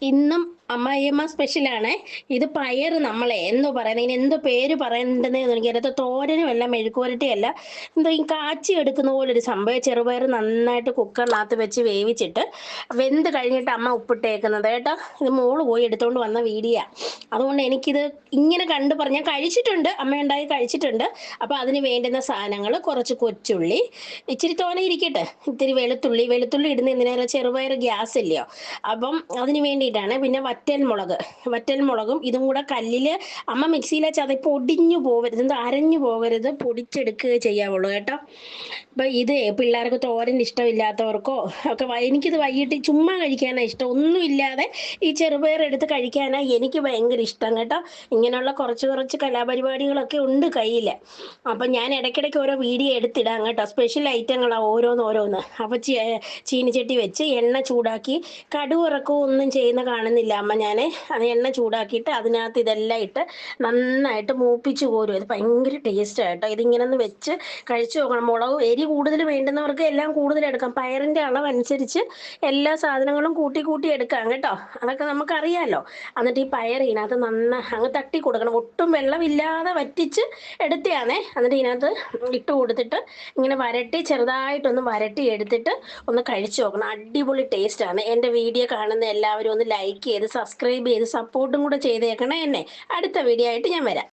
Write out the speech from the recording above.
ഇന്നും അമ്മായിയമ്മ സ്പെഷ്യലാണ്. ഇത് പയറ് നമ്മളെ എന്തോ പറയുന്നത്, ഇതിന് എന്തോ പേര് പറയണ്ടെന്നേ എനിക്കറിയാത്ത, തോരനും അല്ല മെഴുക്കുവരട്ടിയല്ല, എന്തോ ഈ കാച്ചി എടുക്കുന്ന പോലൊരു സംഭവം. ചെറുപയർ നന്നായിട്ട് കുക്കറിനകത്ത് വെച്ച് വേവിച്ചിട്ട് വെന്ത് കഴിഞ്ഞിട്ട് അമ്മ ഉപ്പിട്ടേക്കുന്നത് കേട്ടോ. ഇത് മോള് പോയി എടുത്തോണ്ട് വന്ന വീഡിയോ. അതുകൊണ്ട് എനിക്കിത് ഇങ്ങനെ കണ്ടു പറഞ്ഞ് ഞാൻ കഴിച്ചിട്ടുണ്ട്, അമ്മ ഉണ്ടാക്കി കഴിച്ചിട്ടുണ്ട്. അപ്പോൾ അതിന് വേണ്ടുന്ന സാധനങ്ങൾ: കുറച്ച് കൊച്ചുള്ളി, ഇച്ചിരി തോനെ ഇരിക്കട്ടെ, ഇത്തിരി വെളുത്തുള്ളി. വെളുത്തുള്ളി ഇടുന്ന എന്തിനാ, ചെറുപയർ ഗ്യാസ് ഇല്ലയോ, അപ്പം അതിന് വേണ്ടിയിട്ടാണ്. പിന്നെ വറ്റൽമുളകും ഇതും കൂടെ കല്ലിൽ അമ്മ മിക്സിയിലെ ചതപ്പ് പൊടിഞ്ഞു പോകരുത്, ഇത് അരഞ്ഞു പോകരുത്, പൊടിച്ചെടുക്കുക ചെയ്യാവുള്ളൂ കേട്ടോ. അപ്പം ഇത് പിള്ളേർക്ക് തോരൻ ഇഷ്ടമില്ലാത്തവർക്കോ ഒക്കെ എനിക്കിത് വൈകിട്ട് ചുമ്മാ കഴിക്കാനാണ് ഇഷ്ടം, ഒന്നുമില്ലാതെ ഈ ചെറുപയർ എടുത്ത് കഴിക്കാനാണ് എനിക്ക് ഭയങ്കര ഇഷ്ടം കേട്ടോ. ഇങ്ങനെയുള്ള കുറച്ച് കുറച്ച് കലാപരിപാടികളൊക്കെ ഉണ്ട് കയ്യിൽ. അപ്പം ഞാൻ ഇടയ്ക്കിടയ്ക്ക് ഓരോ വീഡിയോ എടുത്തിടാം കേട്ടോ, സ്പെഷ്യൽ ഐറ്റങ്ങളാണ് ഓരോന്ന്. അപ്പം ചീനിച്ചട്ടി വെച്ച് എണ്ണ ചൂടാക്കി, കടുക് ഒന്നും ചെയ്യുന്ന കാണുന്നില്ല അമ്മ. ഞാൻ അത് എണ്ണ ചൂടാക്കിയിട്ട് അതിനകത്ത് ഇതെല്ലാം ഇട്ട് നന്നായിട്ട് മൂപ്പിച്ച് കോരും. ഇത് ഭയങ്കര ടേസ്റ്റാണ് കേട്ടോ. ഇതിങ്ങനെ ഒന്ന് വെച്ച് കഴിച്ചു നോക്കണം. മുളക് എരി കൂടുതൽ വേണ്ടുന്നവർക്ക് എല്ലാം കൂടുതൽ എടുക്കാം, പയറിൻ്റെ അളവനുസരിച്ച് എല്ലാ സാധനങ്ങളും കൂട്ടി കൂട്ടി എടുക്കാം കേട്ടോ. അതൊക്കെ നമുക്കറിയാമല്ലോ. എന്നിട്ട് ഈ പയർ ഇതിനകത്ത് നന്നായി അങ്ങ് തട്ടി കൊടുക്കണം, ഒട്ടും വെള്ളമില്ലാതെ വറ്റിച്ച് എടുത്തയാണേ. എന്നിട്ട് ഇതിനകത്ത് ഇട്ട് കൊടുത്തിട്ട് ഇങ്ങനെ വരട്ടി, ചെറുതായിട്ടൊന്ന് വരട്ടി എടുത്തിട്ട് ഒന്ന് കഴിച്ചു നോക്കണം. അടിപൊളി ടേസ്റ്റാണ്. എൻ്റെ വീഡിയോ കാണുന്ന എല്ലാവരും ഒന്ന് ലൈക്ക് ചെയ്ത് സബ്സ്ക്രൈബ് ചെയ്ത് സപ്പോർട്ടും കൂടെ ചെയ്തേക്കണേ എന്നെ. അടുത്ത വീഡിയോ ആയിട്ട് ഞാൻ വരാം.